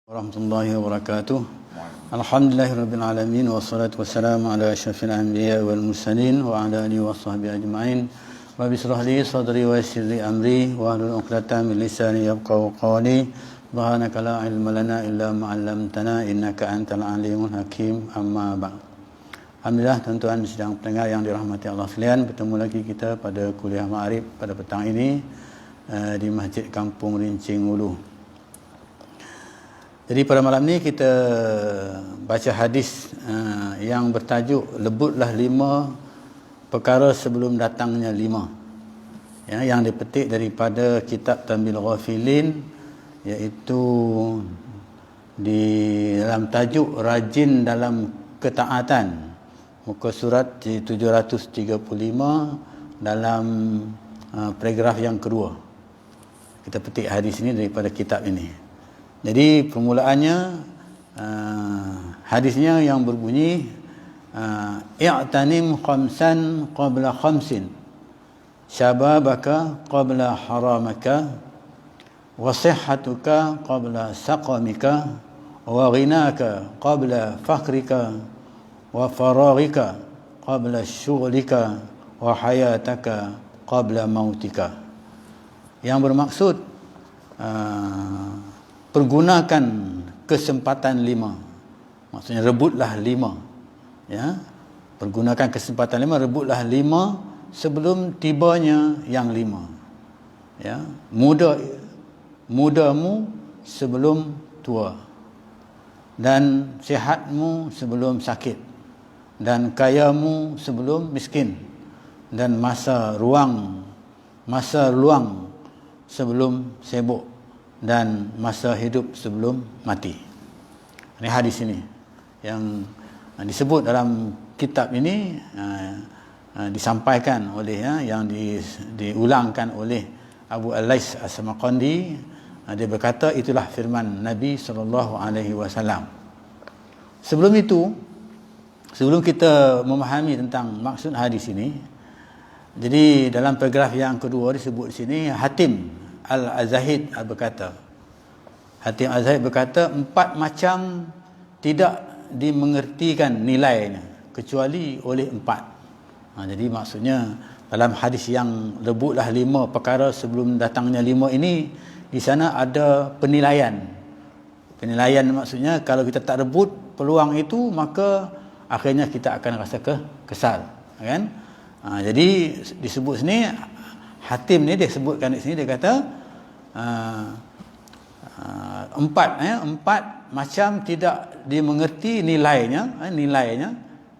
Warahmatullahi wabarakatuh. Alhamdulillahirabbil alamin wassalatu wassalamu ala asyrafil anbiya wal mursalin wa ala alihi washabbihi ajmain. Wa bishrah li sadri wa yassir li amri wa hlul 'uqdatam min lisani yafqahu qawli. Subhanaka la ilma lana illa ma 'allamtana innaka antal alimul hakim. Amma ba'd. Alhamdulillah tuan-tuan sidang pendengar yang dirahmati Allah sekalian, bertemu lagi kita pada kuliah Ma'arif pada petang ini di Masjid Kampung Rincing Ulu. Jadi pada malam ni kita baca hadis yang bertajuk lebutlah 5 perkara sebelum datangnya 5, ya, yang dipetik daripada kitab Tanbihul Ghafilin, iaitu di dalam tajuk rajin dalam ketaatan, muka surat 735 dalam paragraf yang kedua. Kita petik hadis ini daripada kitab ini. Jadi permulaannya hadisnya yang berbunyi i'tanim khamsan qabla khamsin syababaka qabla haramaka wa sihhatuka qabla saqamika wa ghinaka qabla fakhrika wa faraghika qabla syughlika wa hayataka qabla mautika. Yang bermaksud pergunakan kesempatan 5. Maksudnya rebutlah 5. Ya. Pergunakan kesempatan 5, rebutlah 5 sebelum tibanya yang 5. Ya. Mudamu sebelum tua. Dan sihatmu sebelum sakit. Dan kayamu sebelum miskin. Dan masa luang sebelum sibuk. Dan masa hidup sebelum mati. Ini hadis ini yang disebut dalam kitab ini, disampaikan oleh, yang diulangkan oleh Abu Al-Lais As-Samarqandi. Dia berkata itulah firman Nabi SAW. Sebelum itu, sebelum kita memahami tentang maksud hadis ini, jadi dalam paragraf yang kedua disebut di sini, Hatim Al-Azahid berkata, Hatim Al-Azahid berkata 4 macam tidak dimengertikan nilainya kecuali oleh 4. Jadi maksudnya dalam hadis yang rebutlah 5 perkara sebelum datangnya 5 ini, di sana ada penilaian. Penilaian maksudnya kalau kita tak rebut peluang itu, maka akhirnya kita akan rasa kesal, kan? Jadi disebut sini, Hatim ni dia sebutkan di sini, dia kata 4 macam tidak dimengerti nilainya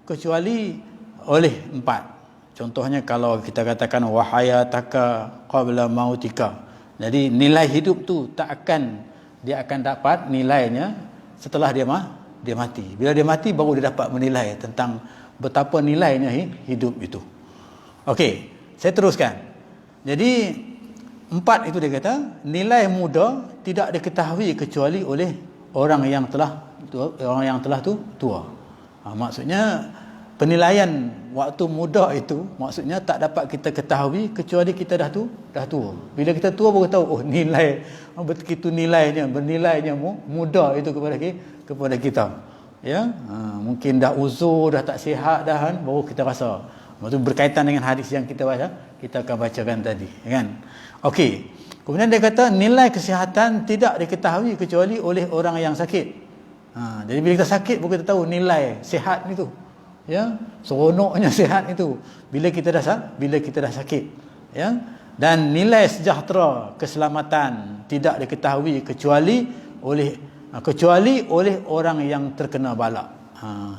kecuali oleh 4. Contohnya kalau kita katakan wahayataka qabla mautika. Jadi nilai hidup tu dia akan dapat nilainya setelah dia mati. Bila dia mati baru dia dapat menilai tentang betapa nilainya hidup itu. Okey, saya teruskan. Jadi 4 itu dia kata nilai muda tidak diketahui kecuali oleh orang yang telah tua. Maksudnya penilaian waktu muda itu maksudnya tak dapat kita ketahui kecuali kita dah tua. Bila kita tua baru tahu nilai begitu bernilainya muda itu kepada kita. Ya, mungkin dah uzur, dah tak sihat dah kan, baru kita rasa. Itu berkaitan dengan hadis yang kita akan bacakan tadi, kan? Okey. Kemudian dia kata nilai kesihatan tidak diketahui kecuali oleh orang yang sakit. Jadi bila kita sakit baru kita tahu nilai sihat itu. Ya, seronoknya sihat itu bila kita dah sakit, ya. Dan nilai sejahtera, keselamatan tidak diketahui kecuali oleh orang yang terkena bala.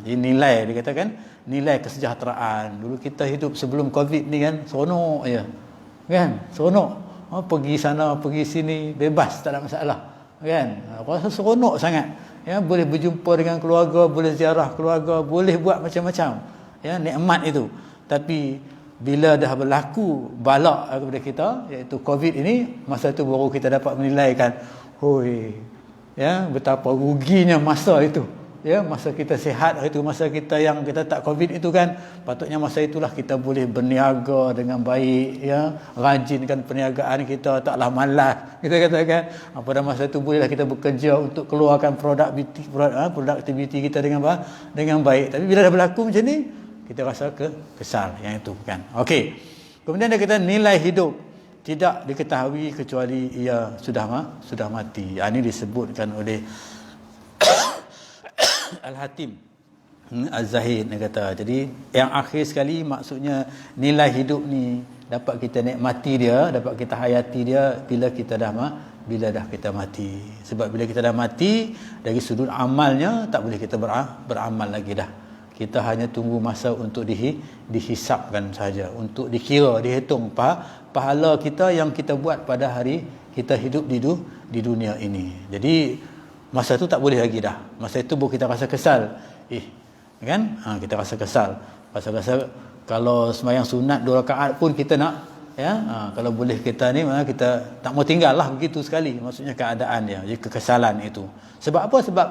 Jadi nilai dikatakan nilai kesejahteraan. Dulu kita hidup sebelum Covid ni kan, seronok je. Kan? Seronok. Pergi sana, pergi sini, bebas, tak ada masalah. Kan? Rasa seronok sangat. Ya, boleh berjumpa dengan keluarga, boleh ziarah keluarga, boleh buat macam-macam. Ya, nikmat itu. Tapi bila dah berlaku balak kepada kita, iaitu Covid ini, masa itu baru kita dapat menilaikan, ya, betapa ruginya masa itu. ya, masa kita sihat itu, masa kita yang kita tak COVID itu kan, patutnya masa itulah kita boleh berniaga dengan baik, ya, rajinkan perniagaan kita, taklah malas kita katakan. Pada masa itu bolehlah kita bekerja untuk keluarkan produktiviti kita dengan baik. Tapi bila dah berlaku macam ni, kita rasa kesal yang itu kan. Okey. Kemudian dia kata nilai hidup tidak diketahui kecuali ia sudah mati. Ini disebutkan oleh Al-Hatim Az-Zahid, dia kata. Jadi yang akhir sekali maksudnya nilai hidup ni dapat kita nikmati dia, dapat kita hayati dia bila dah kita mati. Sebab bila kita dah mati, dari sudut amalnya tak boleh kita beramal lagi dah. Kita hanya tunggu masa untuk dihisapkan saja, untuk dikira, dihitung pahala kita yang kita buat pada hari kita hidup di dunia ini. Jadi masa tu tak boleh lagi dah. Masa itu baru kita rasa kesal. Kan? Kita rasa kesal. Rasa kalau sembahyang sunat 2 rakaat pun kita nak, ya. Kalau boleh kita ni, kita tak mau tinggal lah begitu sekali. Maksudnya keadaan dia, jadi kekesalan itu. Sebab apa? Sebab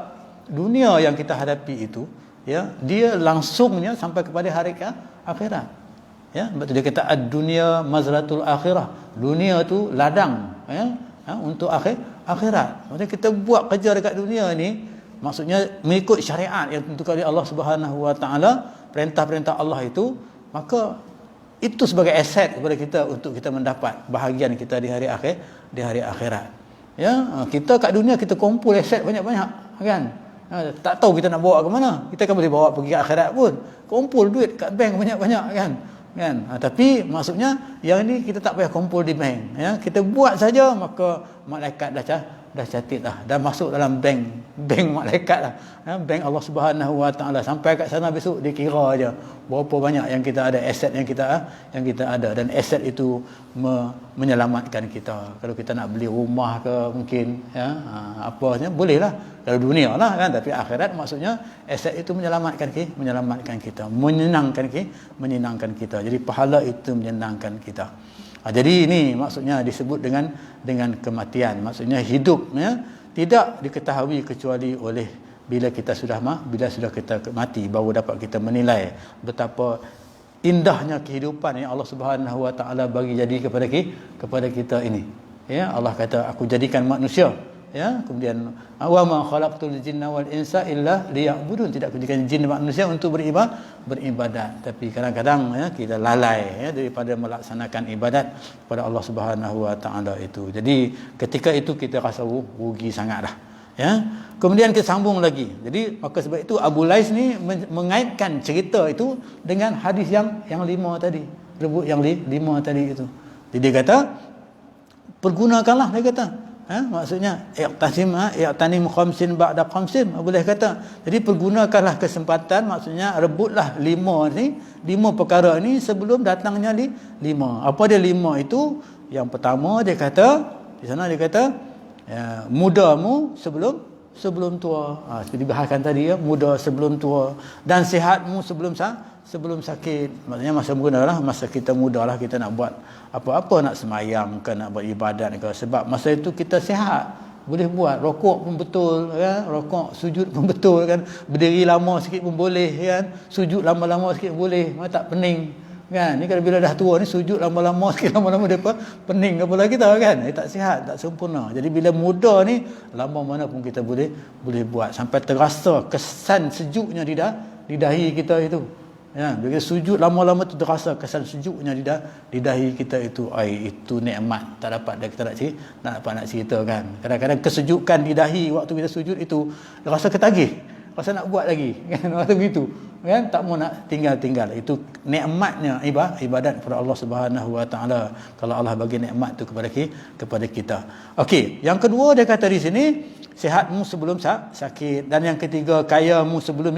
dunia yang kita hadapi itu, ya, dia langsungnya sampai kepada hari akhirat. Ya, sebab tu dia kata ad-dunya mazratul akhirah. Dunia tu ladang, ya, untuk akhirat. Maksudnya kita buat kerja dekat dunia ni, maksudnya mengikut syariat yang ditentukan oleh Allah Subhanahu Wa Taala, perintah-perintah Allah itu, maka itu sebagai aset kepada kita untuk kita mendapat bahagian kita di hari akhirat. Ya, kita kat dunia kita kumpul aset banyak-banyak, kan? Tak tahu kita nak bawa ke mana. Kita kan boleh bawa pergi ke akhirat pun. Kumpul duit kat bank banyak-banyak, kan? Tapi maksudnya yang ni kita tak payah kumpul di bank, ya. Kita buat saja, maka malaikat dah catat dah masuk dalam bank malaikat lah, ya, bank Allah Subhanahu Wa Taala. Sampai kat sana besok dikira aja berapa banyak yang kita ada, aset yang kita ada, dan aset itu menyelamatkan kita. Kalau kita nak beli rumah ke mungkin, ya, apanya boleh lah kalau dunia lah, kan. Tapi akhirat maksudnya aset itu menyelamatkan kita, menyenangkan kita. Jadi pahala itu menyenangkan kita. Jadi ini maksudnya disebut dengan kematian. Maksudnya hidup, ya, tidak diketahui kecuali oleh bila sudah kita mati, baru dapat kita menilai betapa indahnya kehidupan yang Allah Subhanahu Wa Taala bagi jadi kepada kita ini. Ya, Allah kata aku jadikan manusia, ya, kemudian wa ma khalaqtul jinna wal insa illa liya'budun, tidak aku jadikan jin dan manusia untuk beribadat. Tapi kadang-kadang, ya, kita lalai, ya, daripada melaksanakan ibadat kepada Allah Subhanahu Wa Taala itu. Jadi ketika itu kita rasa rugi sangatlah, ya. Kemudian kita sambung lagi. Jadi maka sebab itu Abu Lais ni mengaitkan cerita itu dengan hadis yang 5 tadi, rebut yang 5 tadi itu. Jadi dia kata pergunakanlah, dia kata, maksudnya i'tanim khamsin ba'da khamsin, boleh kata. Jadi pergunakanlah kesempatan, maksudnya rebutlah 5 perkara ni sebelum datangnya 5. Apa dia 5 itu? Yang pertama dia kata, di sana dia kata, ya, mudamu sebelum tua. Seperti dibahaskan tadi, ya, muda sebelum tua, dan sihatmu sebelum sakit. Maksudnya masa muda lah, masa kita muda lah, kita nak buat apa-apa, nak semayang ke, nak buat ibadat ke, sebab masa itu kita sihat, boleh buat. Rokok pun betul, kan? Rokok, sujud pun betul, kan? Berdiri lama sikit pun boleh, kan? Sujud lama-lama sikit boleh, tak pening, kan? Ni kalau bila dah tua ni, sujud lama-lama sikit, lama-lama dia pening kepala kita, kan? Tak sihat, tak sempurna. Jadi bila muda ni, lama mana pun kita boleh buat, sampai terasa kesan sejuknya di dahi kita itu. Ya, bila sujud lama-lama tu terasa kesan sejuknya di dahi kita itu. Itu nikmat tak dapat kita nak cerita, kan. Kadang-kadang kesejukan di dahi waktu kita sujud itu rasa ketagih, rasa nak buat lagi, kan. Waktu begitu, kan, tak mau nak tinggal. Itu nikmatnya ibadat kepada Allah Subhanahu Wa Taala, kalau Allah bagi nikmat tu kepada kita. Okey, yang kedua dia kata di sini, sihatmu sebelum sakit, dan yang ketiga, kayamu sebelum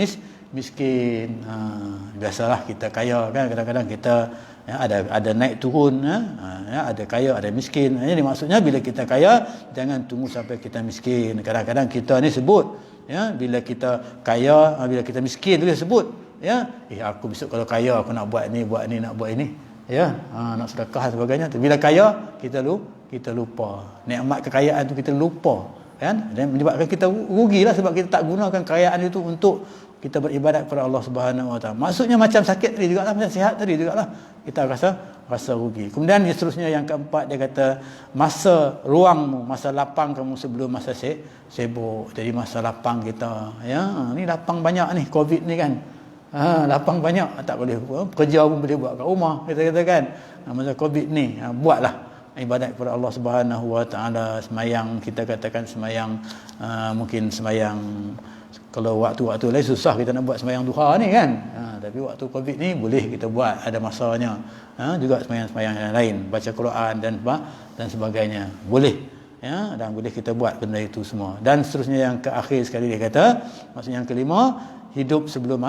miskin. Biasalah kita kaya, kan, kadang-kadang kita, ya, ada naik turun, ya, ada kaya, ada miskin. Jadi maksudnya bila kita kaya, jangan tunggu sampai kita miskin. Kadang-kadang kita ni sebut, ya, bila kita kaya, bila kita miskin tu dia sebut, ya, aku besok kalau kaya aku nak buat ni, nak buat ini, ya, nak sedekah dan sebagainya. Bila kaya kita lupa nikmat kekayaan tu, kita lupa, kan, dan menyebabkan kita rugilah sebab kita tak gunakan kekayaan itu untuk kita beribadat kepada Allah Subhanahu Wa Taala. Maksudnya macam sakit tadi jugalah, macam sihat tadi jugalah, kita rasa rugi. Kemudian seterusnya yang keempat, dia kata masa ruangmu, masa lapang kamu sebelum masa sibuk. Jadi masa lapang kita, ya, ni lapang banyak ni Covid ni kan. Lapang banyak, tak boleh kerja pun boleh buat kat rumah, kita katakan. Masa Covid ni, buatlah ibadat kepada Allah Subhanahu Wa Taala. Semayang, kita katakan semayang, mungkin semayang, kalau waktu-waktu lain susah kita nak buat semayang duha ni kan, tapi waktu Covid ni boleh kita buat, ada masanya. Juga semayang-semayang yang lain, baca Quran dan sebagainya, boleh, ya, dan boleh kita buat benda itu semua. Dan seterusnya yang terakhir sekali dia kata, maksudnya yang kelima, hidup sebelum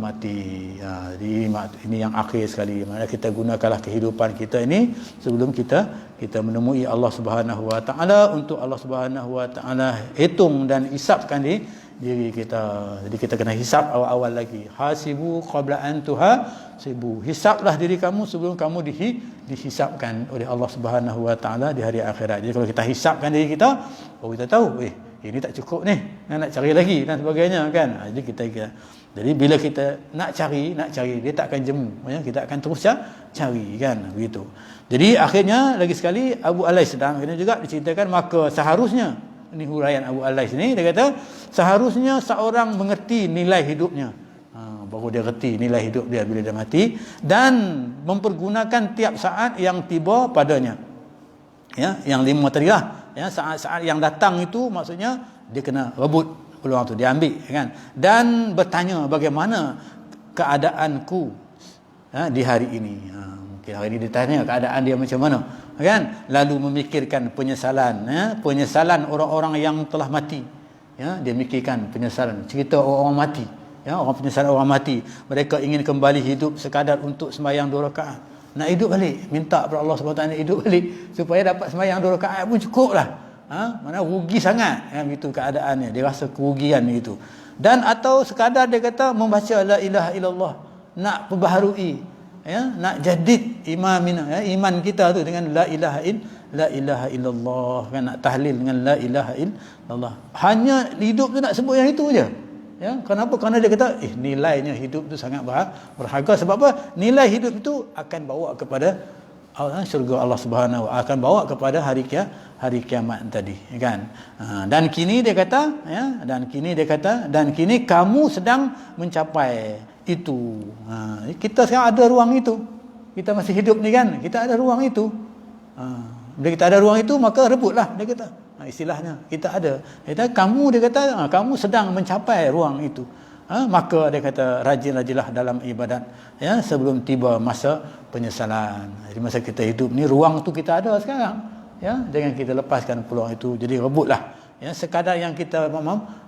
mati. Jadi ini yang akhir sekali, mana kita gunakanlah kehidupan kita ini sebelum kita menemui Allah Subhanahu Wa Taala, untuk Allah Subhanahu Wa Taala hitung dan hisapkan diri kita. Jadi kita kena hisap awal-awal lagi. Hasibu qabla an tuhasibu. Hisaplah diri kamu sebelum kamu dihisapkan oleh Allah Subhanahu Wa Taala di hari akhirat. Jadi kalau kita hisapkan diri kita, baru kita tahu, ini tak cukup ni, nak cari lagi dan sebagainya kan. Jadi bila kita nak cari, dia tak akan jemu, ya, kita akan terus cari kan, begitu. Jadi akhirnya lagi sekali Abu Alais sedang kena juga diceritakan, maka seharusnya, ini huraian Abu Alais ni, dia kata seharusnya seorang mengerti nilai hidupnya, baru dia reti nilai hidup dia bila dia mati, dan mempergunakan tiap saat yang tiba padanya, ya, yang 5 tadi lah, ya, saat-saat yang datang itu maksudnya dia kena rebut peluang tu, dia ambil kan, dan bertanya bagaimana keadaanku, ya, di hari ini. Mungkin hari ini ditanya keadaan dia macam mana kan, lalu memikirkan penyesalan, ya, penyesalan orang-orang yang telah mati, ya, dia mikirkan penyesalan, cerita orang mati, ya, orang penyesalan orang mati, mereka ingin kembali hidup sekadar untuk sembahyang 2 rakaat, nak hidup balik, minta kepada Allah SWT nak hidup balik supaya dapat sembahyang 2 rakaat pun cukup lah. Mana rugi sangat, ya, itu keadaannya, dia rasa kerugian itu. Dan atau sekadar dia kata membaca la ilaha illallah, nak perbaharui, ya, nak jadid iman kita tu dengan la ilaha illallah kan, nak tahlil dengan la ilaha illallah. Hanya hidup tu nak sebut yang itu je, ya. Kenapa? Kerana dia kata nilainya hidup tu sangat berharga. Sebab apa? Nilai hidup itu akan bawa kepada syurga Allah Subhanahu Wa Taala, akan bawa kepada hari kiamat tadi, kan. Dan kini dia kata, ya, dan kini kamu sedang mencapai itu. Kita sekarang ada ruang itu. Kita masih hidup ni kan, kita ada ruang itu. Bila kita ada ruang itu, maka rebutlah, dia kata. Istilahnya kita ada. Dia kata kamu sedang mencapai ruang itu. Maka dia kata rajin-rajinlah dalam ibadat, ya, sebelum tiba masa penyesalan. Jadi masa kita hidup ni, ruang tu kita ada sekarang, ya, jangan kita lepaskan peluang itu. Jadi rebutlah, ya, sekadar yang kita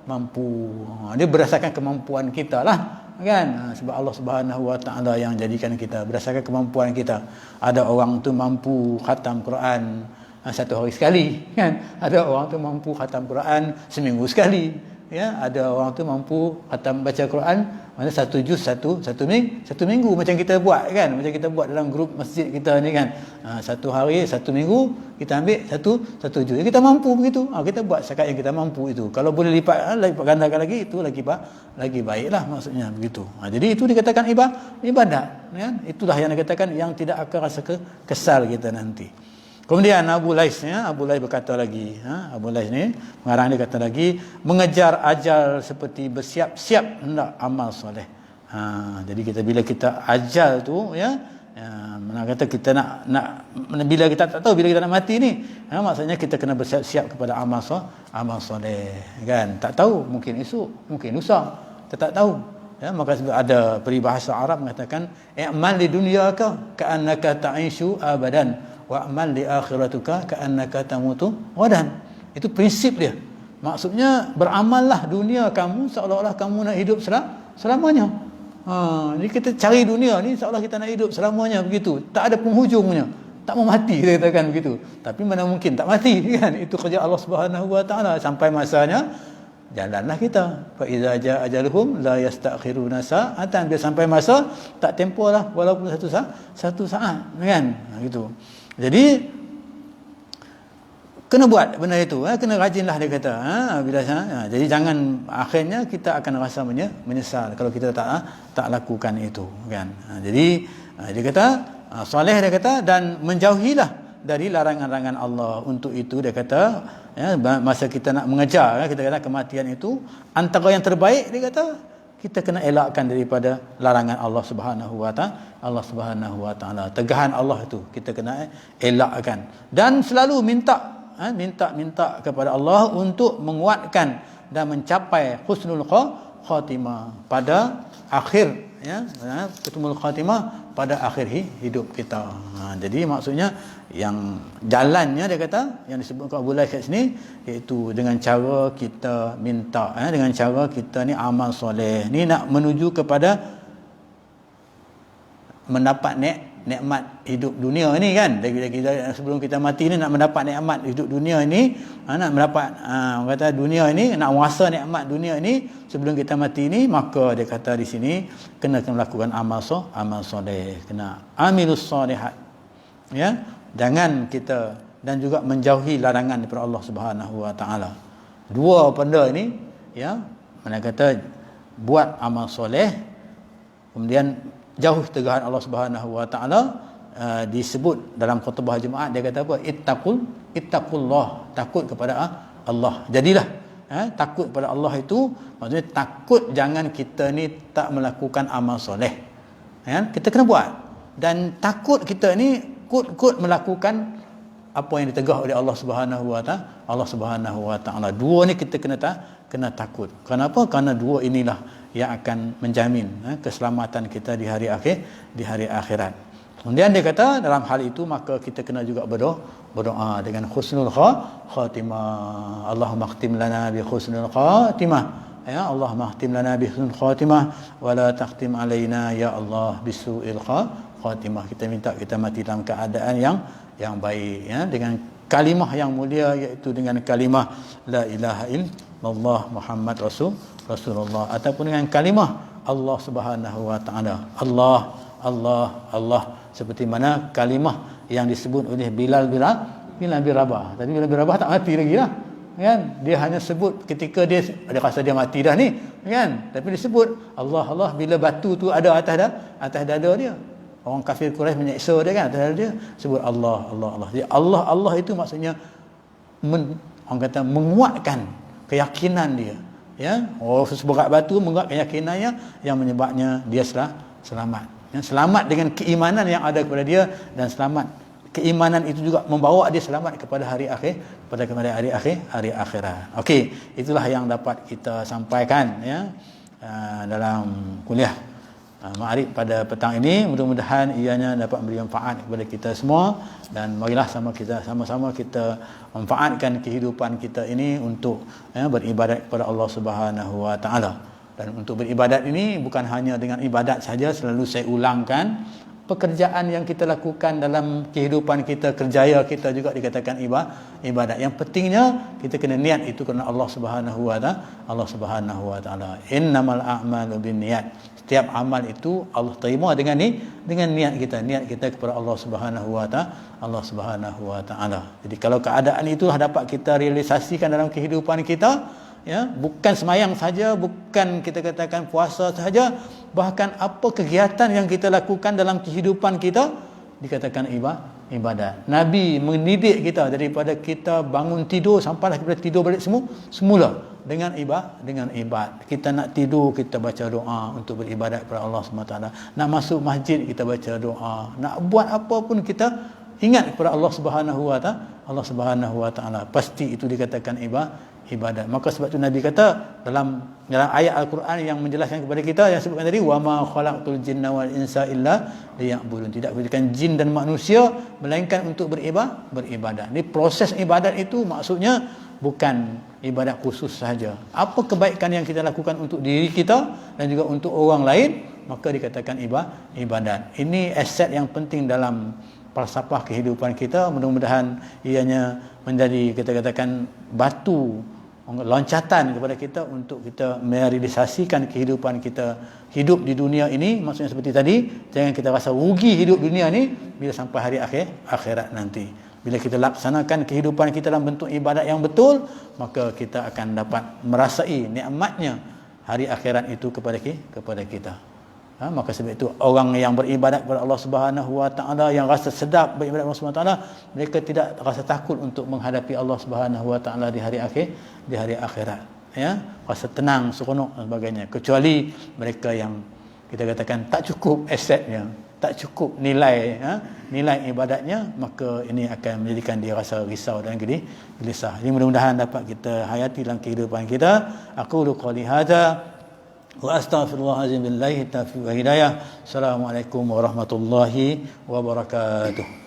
mampu. Dia berdasarkan kemampuan kita lah, kan. Sebab Allah Subhanahu Wa Taala yang jadikan kita berdasarkan kemampuan kita. Ada orang tu mampu khatam Quran 1 hari sekali, kan. Ada orang tu mampu khatam Quran seminggu sekali, ya. Ada orang tu mampu khatam baca Quran mana 1 juz satu minggu, macam kita buat kan, macam kita buat dalam grup masjid kita ni kan. 1 hari 1 minggu kita ambil satu juz, kita mampu begitu. Kita buat sekat yang kita mampu itu. Kalau boleh lipat gandakan lagi, itu lagi baiklah, maksudnya begitu. Jadi itu dikatakan ibadat, kan. Itulah yang dikatakan yang tidak akan rasa kesal kita nanti. Kemudian Abu Lais berkata lagi, Abu Lais ni mengarang, dia kata lagi, mengejar ajal seperti bersiap-siap hendak amal soleh. Jadi bila kita ajal tu, ya, mana kata kita nak bila kita tak tahu bila kita nak mati ni, maksudnya kita kena bersiap-siap kepada amal soleh, kan. Tak tahu, mungkin esok, mungkin lusa, kita tak tahu, ya. Maka ada peribahasa Arab mengatakan, i'mal li dunyaka ka'annaka ta'ishu abadan wa amal li akhiratuka ka'annaka tamutu ghadan. Itu prinsip dia. Maksudnya beramallah dunia kamu seolah-olah kamu nak hidup selamanya. Jadi kita cari dunia ni seolah kita nak hidup selamanya, begitu. Tak ada penghujungnya. Tak mau mati, kita katakan begitu. Tapi mana mungkin tak mati, kan. Itu kerja Allah Subhanahu Wa Taala. Sampai masanya jalanlah kita. Fa iza jaa ajaluhum la yastakhiruna sa'atan. Bila sampai masa, tak tempohlah walaupun satu saat, kan. Gitu. Jadi kena buat benda itu, kena rajinlah dia kata. Bila jadi jangan akhirnya kita akan rasa menyesal kalau kita tak lakukan itu kan. Jadi dia kata soleh, dia kata, dan menjauhilah dari larangan-larangan Allah. Untuk itu dia kata masa kita nak mengejar kita kata kematian itu, antara yang terbaik dia kata kita kena elakkan daripada larangan Allah Subhanahu wa taala. Tegahan Allah itu kita kena elakkan, dan selalu minta kepada Allah untuk menguatkan dan mencapai husnul khatimah pada akhir husnul khatimah pada akhir hidup kita. Jadi maksudnya yang jalannya dia kata yang disebutkan Abu Lai kat sini, iaitu dengan cara kita minta, dengan cara kita ni amal soleh ni nak menuju kepada mendapat nikmat hidup dunia ni kan. Kita sebelum kita mati ni nak mendapat nikmat hidup dunia ni, nak mendapat kata dunia ni, nak menguasa nikmat dunia ni sebelum kita mati ni, maka dia kata di sini kena melakukan amal soleh, kena amilus solihat, jangan kita, dan juga menjauhi larangan daripada Allah Subhanahu wa taala. Dua benda ini mana kata buat amal soleh, kemudian jauh tegahan Allah Subhanahu wa taala. Disebut dalam khutbah Jumaat dia kata apa? Ittaqullah, takut kepada Allah. Jadilah takut kepada Allah itu maksudnya takut jangan kita ni tak melakukan amal soleh. Kita kena buat, dan takut kita ni kut melakukan apa yang ditegah oleh Allah Subhanahu wa taala. Dua ni kita kena takut. Kenapa? Kerana dua inilah yang akan menjamin keselamatan kita di hari akhirat. Kemudian dia kata dalam hal itu maka kita kena juga berdoa dengan husnul khatimah. Allahumma khtim lana bi husnul khatimah. Allahumma khtim lana bi husnul khatimah wa la takhtim alaina ya Allah bisu'il khatimah. Kita minta kita mati dalam keadaan yang baik, dengan kalimah yang mulia, iaitu dengan kalimah la ilaha illallah Muhammad Rasulullah, ataupun dengan kalimah Allah Subhanahu wa taala. Allah, seperti mana kalimah yang disebut oleh Bilal bin Rabah. Tadi Bilal bin Rabah tak mati lagi lah kan, dia hanya sebut ketika dia rasa dia mati dah ni kan, tapi dia sebut Allah bila batu tu ada atas dada dia. Orang kafir Quraisy menyeksa dia kan, atas dada dia sebut Allah. Jadi Allah itu maksudnya orang kata menguatkan keyakinan dia. Seberat batu menguatkan keyakinannya yang menyebabnya dia selamat. Selamat dengan keimanan yang ada kepada dia, dan selamat keimanan itu juga membawa dia selamat kepada hari akhirat. Okey, itulah yang dapat kita sampaikan dalam kuliah Ma'arif pada petang ini. Mudah-mudahan ianya dapat memberi manfaat kepada kita semua, dan marilah sama-sama kita manfaatkan kehidupan kita ini untuk beribadat kepada Allah Subhanahu wa taala. Dan untuk beribadat ini bukan hanya dengan ibadat saja. Selalu saya ulangkan, pekerjaan yang kita lakukan dalam kehidupan kita, kerjaya kita juga dikatakan ibadat. Yang pentingnya kita kena niat itu kerana Allah Subhanahu wa taala. Innamal a'malu binniyat. Setiap amal itu Allah terima dengan niat kita kepada Allah Subhanahu wa taala. Jadi kalau keadaan itulah dapat kita realisasikan dalam kehidupan kita, bukan semayang saja, bukan kita katakan puasa saja, bahkan apa kegiatan yang kita lakukan dalam kehidupan kita dikatakan ibadat. Nabi mendidik kita daripada kita bangun tidur sampailah kita tidur balik semula dengan ibadat. Kita nak tidur kita baca doa untuk beribadat kepada Allah SWT. Nak masuk masjid kita baca doa. Nak buat apa pun kita ingat kepada Allah Subhanahu wa taala. Pasti itu dikatakan ibadat. Maka sebab tu Nabi kata dalam ayat Al-Quran yang menjelaskan kepada kita, yang sebutkan tadi, wa ma khalaqtul jinna wal insa illa liya'budun. Tidak berikan jin dan manusia melainkan untuk beribadat. Ini proses ibadat itu maksudnya bukan ibadat khusus sahaja. Apa kebaikan yang kita lakukan untuk diri kita dan juga untuk orang lain, maka dikatakan ibadat. Ini aset yang penting dalam falsafah kehidupan kita. Mudah-mudahan ianya menjadi kita katakan batu loncatan kepada kita untuk kita merealisasikan kehidupan kita hidup di dunia ini. Maksudnya seperti tadi, jangan kita rasa rugi hidup dunia ni bila sampai hari akhirat nanti. Bila kita laksanakan kehidupan kita dalam bentuk ibadat yang betul, maka kita akan dapat merasai nikmatnya hari akhirat itu kepada kita. Maka sebab itu orang yang beribadat kepada Allah Subhanahu Wa Taala, yang rasa sedap beribadat kepada Allah Subhanahu Wa Taala, mereka tidak rasa takut untuk menghadapi Allah Subhanahu Wa Taala di hari akhirat. Ya, rasa tenang, seronok dan sebagainya. Kecuali mereka yang kita katakan tak cukup asetnya, tak cukup nilai ibadatnya, maka ini akan menjadikan dia rasa risau dan gelisah. Jadi mudah-mudahan dapat kita hayati dalam kehidupan kita. Aqulu qouli hadza wa astaghfirullahalazim billahi taufiq wa hidayah. Assalamualaikum warahmatullahi wabarakatuh.